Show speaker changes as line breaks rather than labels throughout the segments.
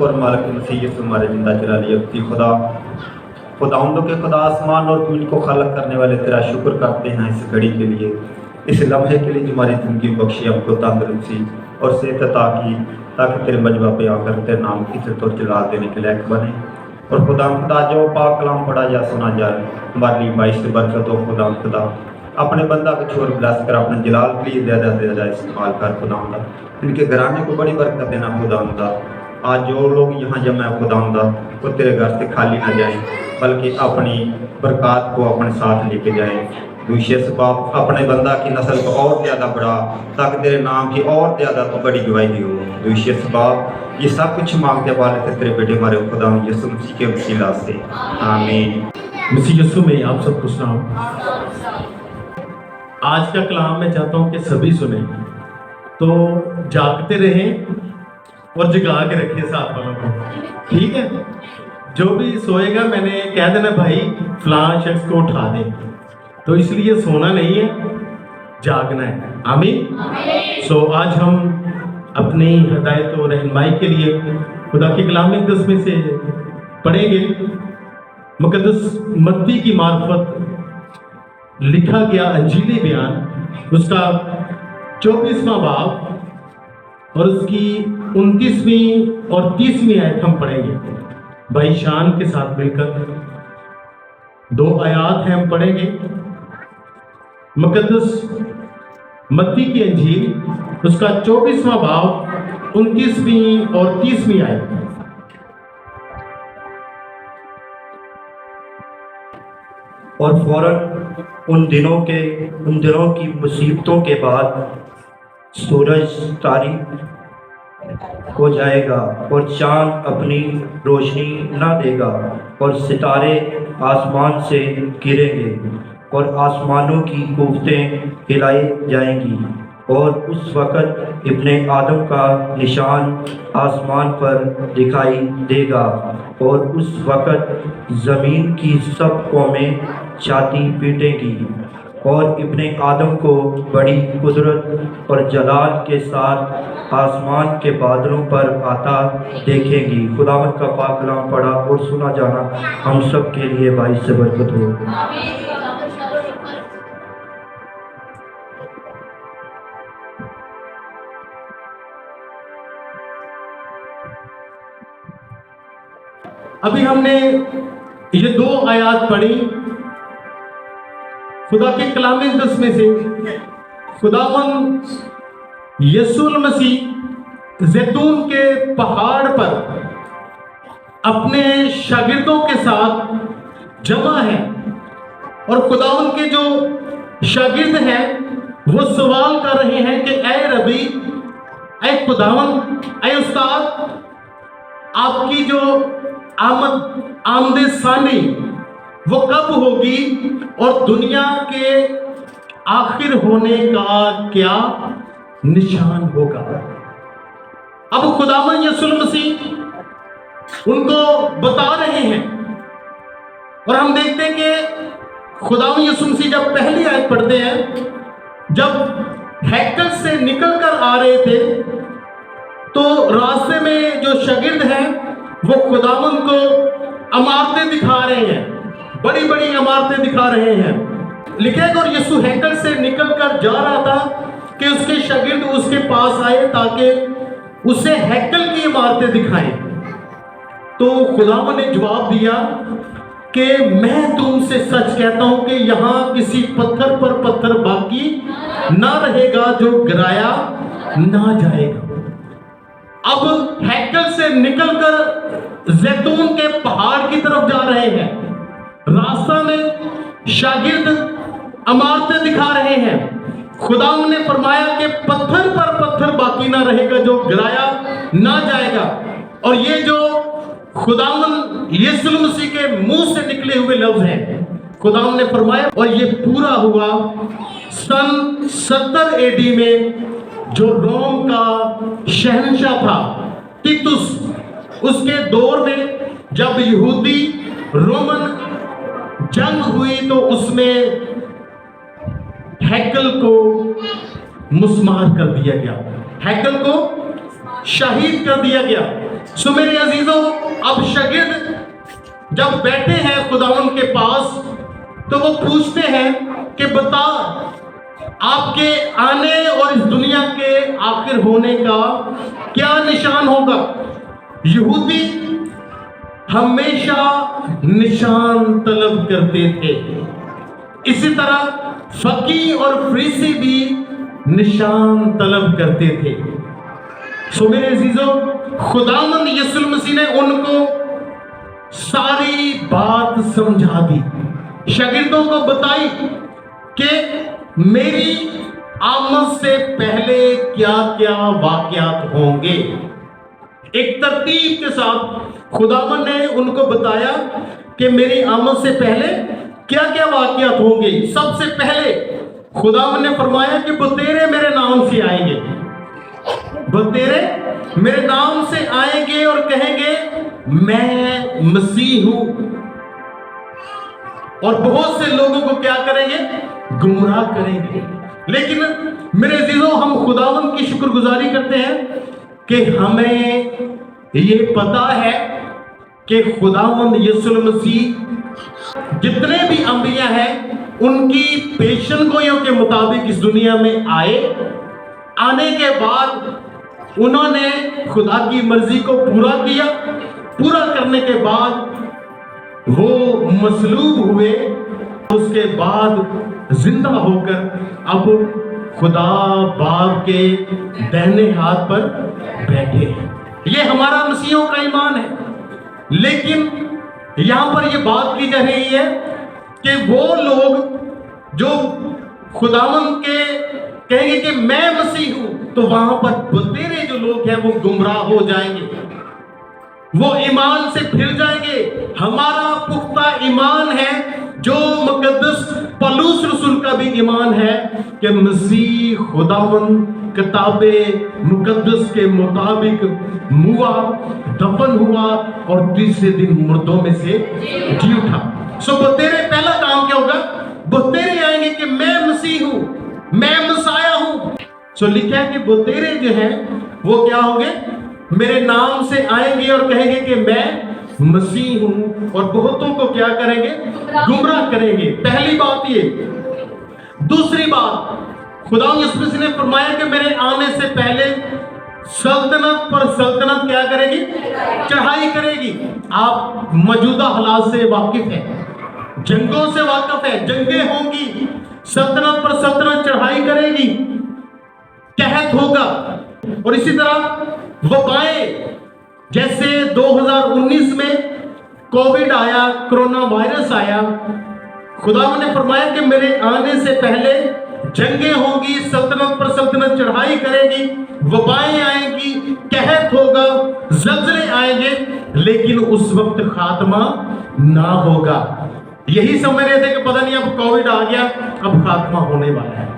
और मालिक मसीह यीशु हमारे जिंदा चला लिया खुदा खुदाउंदों के खुदा आसमान और ज़मीन को खालक करने वाले तेरा शुक्र करते हैं इस घड़ी के लिए, इस लम्हे के लिए जो हमारी ज़िंदगी बख्शी, हमको तंदुरुस्ती और सेहत अता की, ताकि तेरे मजबा पे आकर तेरे नाम की इज्जत और जलाल देने के लायक बने। और खुदा जो पाक कलाम पढ़ा जा सुना जाए हमारे लिए बाइश से बरकत हो। खुदा अपने बंदा को छोड़ ब्लस कर अपने जलाल के लिए ज़्यादा इस्तेमाल कर। खुदा इनके घराने को बड़ी बरकत देना। खुदा आज जो लोग यहाँ जमा है खुदा वो तेरे घर से खाली ना जाए, बल्कि अपनी बरकत को अपने साथ लेके जाए। दूसरे सबब अपने बंदा की नस्ल को और ज़्यादा बढ़ा, ताकि तेरे नाम की और ज़्यादा तो बड़ी गवाही हो। दूसरे सबब ये सब कुछ मांगते वाले थे तेरे बेटे हमारे खुदा यीशु मसीह के वसीला से, आमीन।
मसीह यीशु में आप सबको सलाम। आज का कलाम मैं चाहता हूँ कि सभी सुने, तो जागते रहें और जगा के रखिए साथ वालों को, ठीक है। जो भी सोएगा मैंने कह देना भाई फलां शख्स को उठा दे, तो इसलिए सोना नहीं है, जागना है। आमीन। सो आज हम अपनी हिदायत और रहनुमाई के लिए खुदा के कलाम में 10 में से पढ़ेंगे। मुकद्दस मत्ती की मार्फत लिखा गया अंजीली बयान, उसका 24वां बाब और उसकी 29वीं और 30वीं आयत हम पढ़ेंगे भाई शान के साथ मिलकर। 2 आयात हैं हम पढ़ेंगे। मुकद्दस मत्ती की अंजील उसका 24वां बाब 29वीं और 30वीं आयत।
और फौरन उन दिनों की मुसीबतों के बाद सूरज तारीक हो जाएगा और चांद अपनी रोशनी न देगा और सितारे आसमान से गिरेंगे और आसमानों की कुव्वतें हिलाई जाएंगी। और उस वक़्त इब्ने आदम का निशान आसमान पर दिखाई देगा और उस वक़्त ज़मीन की सब कौमें छाती पीटेंगी और इब्ने आदम को बड़ी कुदरत और जलाल के साथ आसमान के बादलों पर आता देखेंगी। खुदावंद का पाक कलाम पढ़ा और सुना जाना हम सब के लिए बाइस से बरकत हो।
अभी हमने ये 2 आयात पढ़ी खुदा के कलाम 10 में से। खुदावंद यीशु मसीह जैतून के पहाड़ पर अपने शागिर्दों के साथ जमा है और खुदावंद के जो शागिर्द हैं वो सवाल कर रहे हैं कि ऐ रबी, ऐ खुदावंद, ऐ उस्ताद, आपकी जो आमदे सानी वो कब होगी और दुनिया के आखिर होने का क्या निशान होगा। अब खुदावंद यीशु मसीह उनको बता रहे हैं और हम देखते हैं कि खुदावंद यीशु मसीह जब पहली आयत पढ़ते हैं, जब हैकल से निकल कर आ रहे थे तो रास्ते में जो शागिर्द हैं वो खुदावंद को इमारतें दिखा रहे हैं, बड़ी बड़ी इमारतें दिखा रहे हैं। लिखेगा और यीशु हैकल से निकल कर जा रहा था कि उसके शागिर्द उसके पास आए ताकि उसे हैकल की इमारतें दिखाएं। तो खुदावंद ने जवाब दिया कि मैं तुमसे सच कहता हूं कि यहाँ किसी पत्थर पर पत्थर बाकी ना रहेगा जो गिराया ना जाएगा। अब हैकल से निकलकर जैतून के पहाड़ की तरफ जा रहे हैं। रास्ता में शागिर्द इमारतें दिखा रहे हैं। खुदावंद ने फरमाया कि पत्थर पर पत्थर बाकी ना रहेगा जो गिराया ना जाएगा। और ये जो खुदावंद यीशु मसीह के मुंह से निकले हुए लफ्ज हैं, खुदावंद ने फरमाया, और ये पूरा हुआ सन 70 AD में जो रोम का शहंशाह था टिटुस, उसके दौर में जब यहूदी रोमन जंग हुई तो उसमें हैकल को मुस्मार कर दिया गया, हैकल को शहीद कर दिया गया। सो मेरे अजीजों, अब शागिर्द जब बैठे हैं खुदावन के पास तो वो पूछते हैं कि बता, आपके आने और इस दुनिया के आखिर होने का क्या निशान होगा। यहूदी हमेशा निशान तलब करते थे, इसी तरह फकी और फरीसी भी निशान तलब करते थे। सो मेरे अजीजों, खुदावंद यीशु मसीह ने उनको सारी बात समझा दी, शागिर्दों को बताई कि मेरी आमद से पहले क्या क्या वाकयात होंगे। एक तरतीब के साथ खुदावंद ने उनको बताया कि मेरी आमद से पहले क्या क्या वाकयात होंगे। सबसे पहले खुदावंद ने फरमाया कि बतेरे मेरे नाम से आएंगे, बतेरे मेरे नाम से आएंगे और कहेंगे मैं मसीह हूं, और बहुत से लोगों को क्या करेंगे, गुमराह करेंगे। लेकिन मेरे अजीजों, हम खुदावंद की शुक्रगुजारी करते हैं कि हमें ये पता है कि खुदावंद यीशु मसीह जितने भी अंबिया हैं उनकी पेशन गोइयों के मुताबिक इस दुनिया में आए। आने के बाद उन्होंने खुदा की मर्जी को पूरा किया, पूरा करने के बाद वो मसलूब हुए, उसके बाद जिंदा होकर अब खुदा बाप के दाहिने हाथ पर बैठे हैं। ये हमारा मसीहों का ईमान है। लेकिन यहां पर ये बात की जा रही है कि वो लोग जो खुदावंद के कहेंगे कि मैं मसीह हूं, तो वहां पर बतेरे जो लोग हैं वो गुमराह हो जाएंगे, वो ईमान से फिर जाएंगे। हमारा पुख्ता ईमान है, जो मुकद्दस पौलुस रसूल का भी ईमान है कि मसीह खुदावंद किताबे मुकद्दस के मुताबिक मुआ, दफन हुआ और तीसरे दिन मुर्दों में से जी उठा। सो बतेरे पहला काम क्या होगा, बतेरे आएंगे कि मैं मसीह हूं, मैं मसाया हूं। सो लिखा है कि बतेरे जो हैं वो क्या होंगे, मेरे नाम से आएंगे और कहेंगे कि मैं मसीह हूं, और बहुतों को क्या करेंगे, गुमराह करेंगे। पहली बात ये। दूसरी बात, खुदा यीशु मसीह ने फरमाया कि मेरे आने से पहले सल्तनत पर सल्तनत क्या करेगी, चढ़ाई करेगी। आप मौजूदा हालात से वाकिफ हैं, जंगों से वाकिफ है, जंगें होंगी, सल्तनत पर सल्तनत चढ़ाई करेगी, कहत होगा। और इसी तरह वबाएं, जैसे 2019 में कोविड आया, कोरोना वायरस आया, खुदा ने फरमाया कि मेरे आने से पहले जंगें होंगी, सल्तनत पर सल्तनत चढ़ाई करेगी, वबाएं आएंगी, कहत होगा, ज़लज़ले आएंगे, लेकिन उस वक्त खात्मा ना होगा। यही समझ रहे थे कि पता नहीं अब कोविड आ गया, अब खात्मा होने वाला है।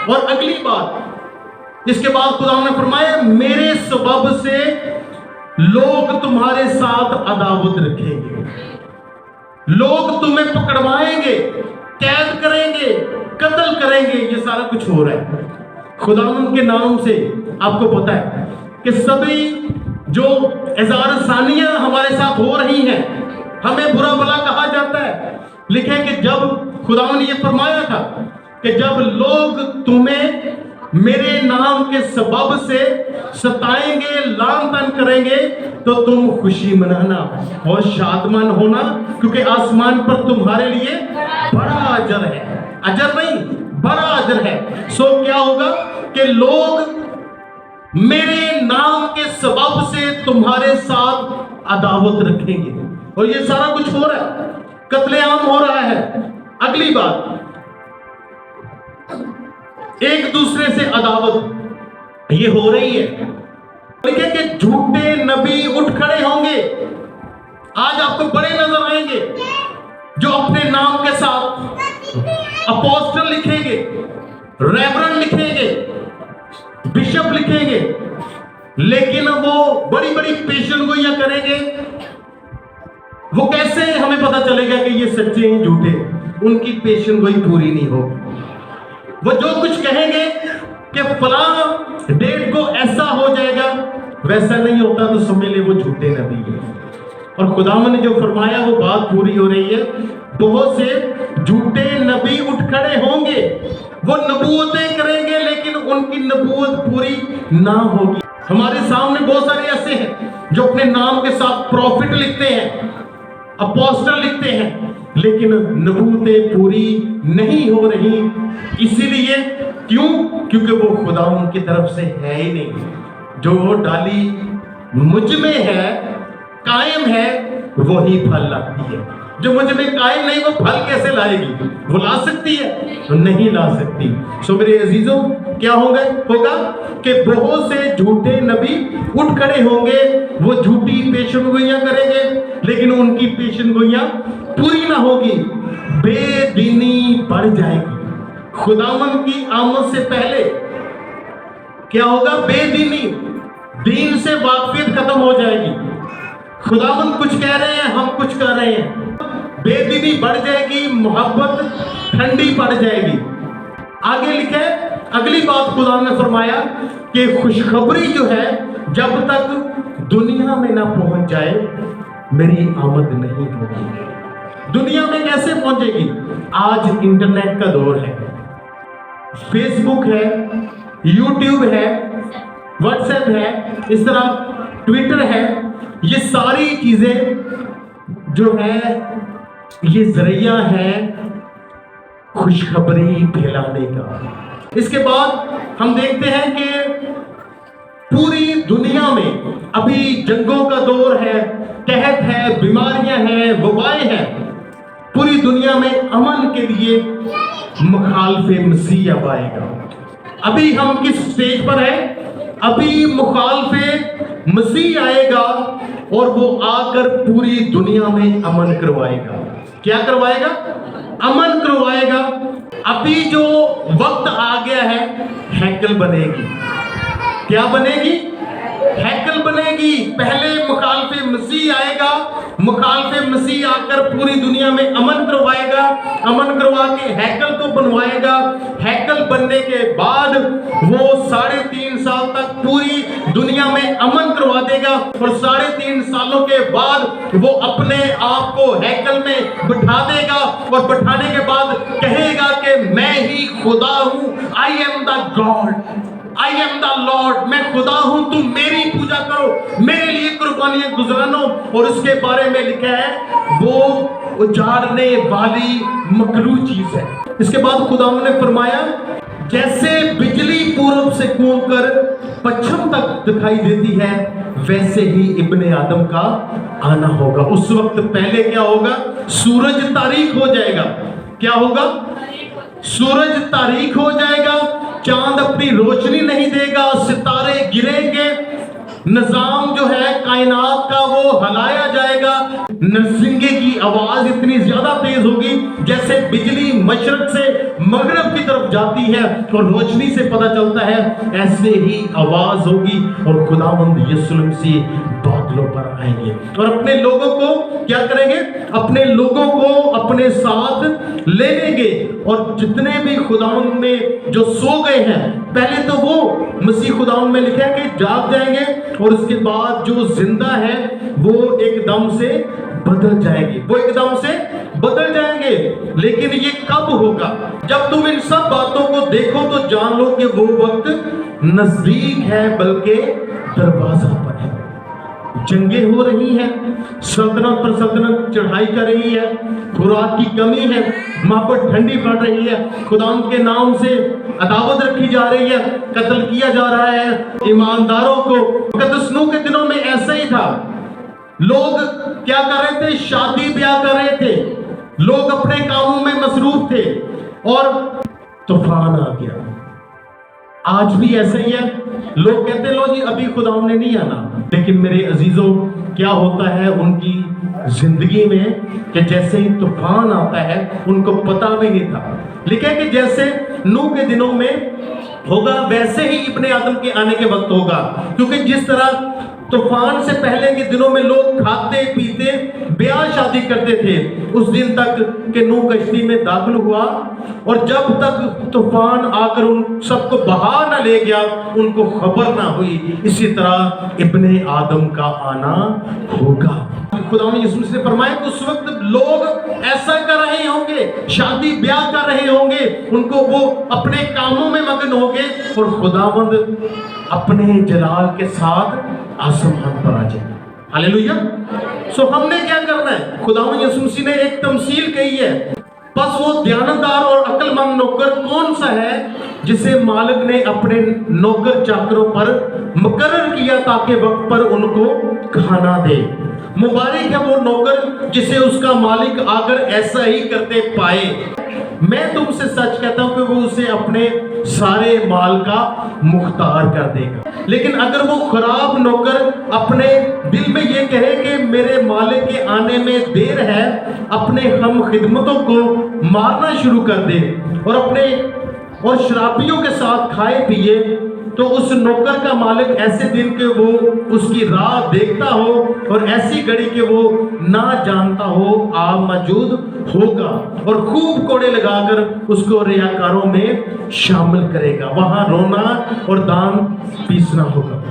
और अगली बात, इसके बाद खुदा ने फरमाया मेरे सबब से लोग तुम्हारे साथ अदावत रखेंगे, लोग तुम्हें पकड़वाएंगे, कैद करेंगे, कत्ल करेंगे। ये सारा कुछ हो रहा है खुदावंद के नाम से। आपको पता है कि सभी जो इज़हार सानियां हमारे साथ हो रही हैं, हमें बुरा भला कहा जाता है। लिखे कि जब खुदावंद ने ये फरमाया था कि जब लोग तुम्हें मेरे नाम के सबब से सताएंगे, लान तान करेंगे, तो तुम खुशी मनाना और शादमान होना, क्योंकि आसमान पर तुम्हारे लिए बड़ा अजर है। अजर नहीं, बड़ा अजर है। सो क्या होगा कि लोग मेरे नाम के सबब से तुम्हारे साथ अदावत रखेंगे, और ये सारा कुछ हो रहा है, कत्लेआम हो रहा है। अगली बात, एक दूसरे से अदावत ये हो रही है। लिखे कि झूठे नबी उठ खड़े होंगे। आज आपको बड़े नजर आएंगे जो अपने नाम के साथ अपोस्टल लिखेंगे, रेवरेंड लिखेंगे, बिशप लिखेंगे, लेकिन वो बड़ी बड़ी पेशन गोइयां करेंगे। वो कैसे हमें पता चलेगा कि ये सच्चे हैं झूठे? उनकी पेशन गोई पूरी नहीं होगी। वो जो कुछ कहेंगे कि फलां डेट को ऐसा हो जाएगा, वैसा नहीं होता तो समझ ले वो झूठे नबी है। और खुदावन ने जो फरमाया वो बात पूरी हो रही है। बहुत से झूठे नबी उठ खड़े होंगे, वो नबूवतें करेंगे लेकिन उनकी नबूवत पूरी ना होगी। हमारे सामने बहुत सारे ऐसे हैं जो अपने नाम के साथ प्रॉफिट लिखते हैं, अपोस्टल लिखते हैं, लेकिन नबूवतें पूरी नहीं हो रही। इसीलिए क्यों? क्योंकि वो खुदावन की तरफ से है ही नहीं। जो डाली मुझ में है, कायम है, वही फल लाती है। जो मुझ में कायम नहीं, वो फल कैसे लाएगी? वो ला सकती है? तो नहीं ला सकती। सो मेरे अजीजों, क्या होगा कि बहुत से झूठे नबी उठ खड़े होंगे, वो झूठी पेशेनगोइयां करेंगे, लेकिन उनकी पेशेनगोइयां पूरी ना होगी, बेदीनी बढ़ जाएगी। खुदावन की आमद से पहले क्या होगा? बेदीनी, दीन से वाकफियत खत्म हो जाएगी। खुदावन कुछ कह रहे हैं, हम कुछ कर रहे हैं, बेदीनी बढ़ जाएगी, मोहब्बत ठंडी पड़ जाएगी। आगे लिखे, अगली बात खुदा ने फरमाया कि खुशखबरी जो है जब तक दुनिया में ना पहुंच जाए मेरी आमद नहीं होगी। दुनिया में कैसे पहुंचेगी? आज इंटरनेट का दौर है, फेसबुक है, यूट्यूब है, व्हाट्सएप है, इस तरह ट्विटर है। ये सारी चीजें जो है ये जरिया है खुशखबरी फैलाने का। इसके बाद हम देखते हैं कि पूरी दुनिया में अभी जंगों का दौर है, कहत है, बीमारियां हैं, वबाएं हैं। पूरी दुनिया में अमन के लिए मुखालफे मसीह अब आएगा। अभी हम किस स्टेज पर हैं? अभी मुखालफे मसीह आएगा और वो आकर पूरी दुनिया में अमन करवाएगा। क्या करवाएगा? अमन करवाएगा। अभी जो वक्त आ गया है, हैकल बनेगी। क्या बनेगी? हैकल बनेगी। पहले मुखालफे मसीह आएगा, मुखालफे मसीह आकर पूरी दुनिया में अमन करवाएगा, अमन करवा के हैकल को बनवाएगा। हैकल बनने के बाद वो 3.5 साल तक पूरी दुनिया में अमन करवा देगा और 3.5 सालों के बाद वो अपने आप को हैकल में बिठा देगा और बिठाने के बाद कहेगा कि मैं ही खुदा हूं, I am the God, I am the Lord, मैं खुदा हूं, तुम मेरी पूजा करो, मेरे लिए कुर्बानियां गुजरानो। और उसके बारे में लिखा है वो उजाड़ने वाली मकरू चीज है। इसके बाद खुदा ने फरमाया जैसे बिजली पूर्व से कूदकर पश्चिम तक दिखाई देती है, वैसे ही इब्ने आदम का आना होगा। उस वक्त पहले क्या होगा? सूरज तारीक हो जाएगा। क्या होगा? सूरज तारीक हो जाएगा, चांद अपनी रोशनी नहीं देगा, सितारे गिरेंगे, निजाम जो है कायनात का वो हलाया जाएगा। नरसिंगे की आवाज इतनी ज्यादा तेज होगी जैसे बिजली मशरक से मगरब की तरफ जाती है और रोशनी से पता चलता है, ऐसे ही आवाज होगी और खुदावंद यीशु मसीह बादलों पर आएंगे और अपने लोगों को क्या करेंगे? अपने लोगों को अपने साथ ले लेंगे। और जितने भी खुदावंद में जो सो गए हैं, पहले तो वो मसीह खुदावंद में लिखा है कि जाग जाएंगे और उसके बाद जो जिंदा है वो एकदम से बदल जाएंगे, वो एकदम से बदल जाएंगे। लेकिन ये कब होगा? जब तुम इन सब बातों को देखो तो जान लो कि वो वक्त नजदीक है, बल्कि दरवाजा पर है। जंगें हो रही हैं, सल्तनत पर सल्तनत चढ़ाई कर रही है, खुराक की कमी है, मोहब्बत ठंडी पड़ रही है, खुदा के नाम से अदावत रखी जा रही है, कत्ल किया जा रहा है ईमानदारों को। कदसनू के दिनों में ऐसा ही था। लोग क्या कर रहे थे? शादी ब्याह कर रहे थे, लोग अपने कामों में मसरूफ थे और तूफान आ गया। आज भी ऐसा ही है। लोग कहते लो जी अभी खुदा ने नहीं आना, लेकिन मेरे अजीजों क्या होता है उनकी जिंदगी में कि जैसे ही तूफान आता है उनको पता भी नहीं था। लिखा है कि जैसे नूह के दिनों में होगा वैसे ही इब्ने आदम के आने के वक्त होगा, क्योंकि जिस तरह तूफान से पहले के दिनों में लोग खाते पीते ब्याह शादी करते थे, उस दिन तक कि नूह कश्ती में दाखिल हुआ और जब तक तूफान आकर उन सबको बहा न ले गया उनको खबर ना हुई, इसी तरह इब्ने आदम का आना होगा। खुदा यीशु मसीह ने फरमाया कि उस वक्त लोग ऐसा कर रहे होंगे, शादी ब्याह कर रहे होंगे, उनको वो अपने कामों में मगन होंगे और खुदावंद अपने जलाल के साथ आसमान पर आ जाएंगे। हालेलुया। सो हमने क्या करना है? खुदावंद यीशु मसीह ने एक तमसील कही है, बस वो ध्यानदार और अक्लमंद नौकर कौन सा है जिसे मालिक ने अपने नौकर चाकरों पर मुकर्रर किया ताकि वक्त पर उनको खाना दे। मुबारक है वो नौकर जिसे उसका मालिक आकर ऐसा ही करते पाए। मैं तुमसे सच कहता हूं कि वो उसे अपने सारे माल का मुख्तार कर देगा। लेकिन अगर वो खराब नौकर अपने दिल में ये कहे कि मेरे मालिक के आने में देर है, अपने हम खिदमतों को मारना शुरू कर दे और शराबियों के साथ खाए पिए, तो उस नौकर का मालिक ऐसे दिन के वो उसकी राह देखता हो और ऐसी घड़ी के वो ना जानता हो आ मौजूद होगा और खूब कोड़े लगाकर उसको रियाकारों में शामिल करेगा, वहां रोना और दान पीसना होगा।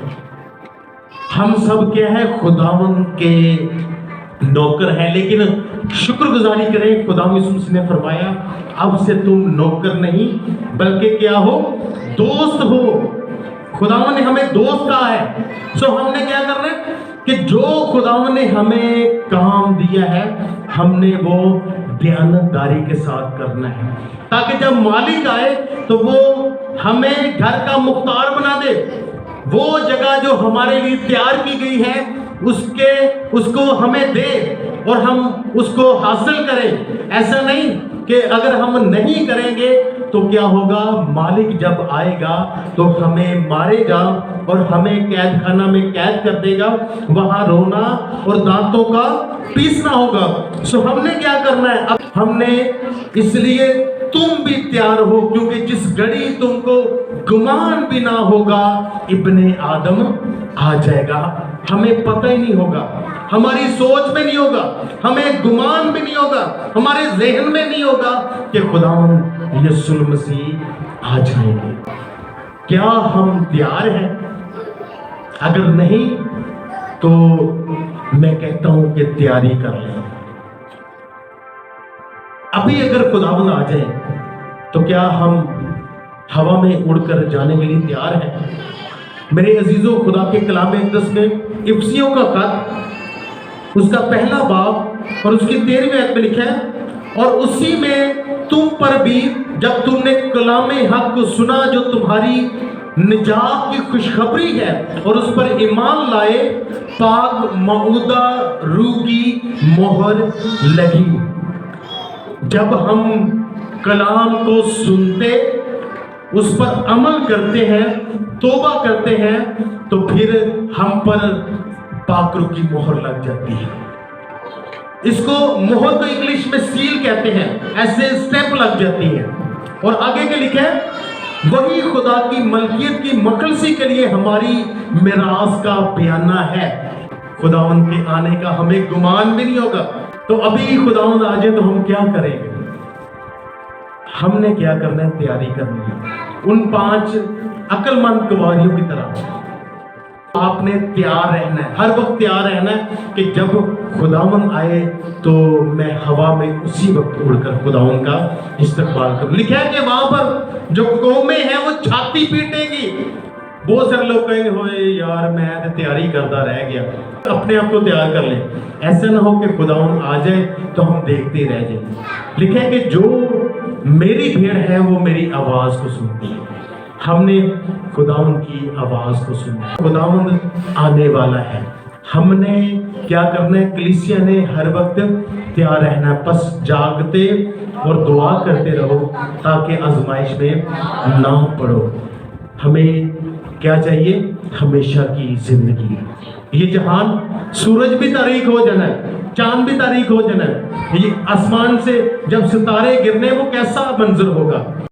हम सब क्या है? खुदावन के नौकर हैं, लेकिन शुक्रगुजारी करें, खुदावन यीशु मसीह ने फरमाया अब से तुम नौकर नहीं बल्कि क्या हो? दोस्त हो। खुदावन ने हमें दोस्त कहा है। सो हमने क्या करना है कि जो खुदावन ने हमें काम दिया है हमने वो दयानतदारी के साथ करना है, ताकि जब मालिक आए तो वो हमें घर का मुख्तार बना दे। वो जगह जो हमारे लिए तैयार की गई है उसको हमें दे और हम उसको हासिल करें। ऐसा नहीं कि अगर हम नहीं करेंगे तो क्या होगा? मालिक जब आएगा तो हमें मारेगा और हमें कैद खाना में कैद कर देगा, वहां रोना और दांतों का पीसना होगा। सो हमने क्या करना है? अब हमने इसलिए तुम भी तैयार हो, क्योंकि जिस घड़ी तुमको गुमान भी ना होगा इब्ने आदम आ जाएगा। हमें पता ही नहीं होगा, हमारी सोच में नहीं होगा, हमें गुमान भी नहीं होगा, हमारे जहन में नहीं होगा कि खुदावंद यीशु मसीह आ जाएंगे। क्या हम तैयार हैं? अगर नहीं तो मैं कहता हूं कि तैयारी कर लें। अभी अगर खुदावंद आ जाए तो क्या हम हवा में उड़कर जाने के लिए तैयार हैं? मेरे अजीजों, खुदा के कलाम अक़दस में इफसियों का खत उसका पहला बाब और उसकी 13वीं आयत में लिखा है, और उसी में तुम पर भी जब तुमने कलाम हक को सुना जो तुम्हारी निजात की खुशखबरी है और उस पर ईमान लाए, पाक मऊदा रूह की मोहर लगी। जब हम कलाम को सुनते, उस पर अमल करते हैं, तौबा करते हैं, तो फिर हम पर पाक रूह की मोहर लग जाती है। इसको मोहर को इंग्लिश में सील कहते हैं, ऐसे स्टैंप लग जाती है। और आगे के लिखे वही खुदा की मलकियत की मखलसी के लिए हमारी मिरास का बयाना है। खुदावंद के आने का हमें गुमान भी नहीं होगा। तो अभी खुदावंद आ जाए तो हम क्या करेंगे? हमने क्या करना है? तैयारी करनी है। उन 5 अक्लमंद गवारियों की तरह आपने तैयार रहना है, हर वक्त तैयार रहना है कि जब खुदावन आए तो मैं हवा में उसी वक्त उड़कर खुदावन का इस्तकबाल करूं। लिखा है कि वहां पर जो कौमें हैं वो छाती पीटेंगी। बहुत सारे लोग कहेंगे होए यार मैं तो तैयारी करता रह गया। अपने आप को तैयार कर ले, ऐसा ना हो कि खुदावन आ जाए तो हम देखते ही रह जाए। लिखा है कि जो मेरी भेड़ है वो मेरी आवाज को सुनती है। हमने खुदावंद की आवाज को सुना। खुदावंद आने वाला है। हमने क्या करना है? कलीसिया ने हर वक्त तैयार रहना है। बस जागते और दुआ करते रहो ताकि आजमाइश में ना पड़ो। हमें क्या चाहिए? हमेशा की जिंदगी। ये जहान सूरज भी तारीक हो जाना है, चांद भी तारीक हो जाना है। ये आसमान से जब सितारे गिरने वो कैसा मंजर होगा।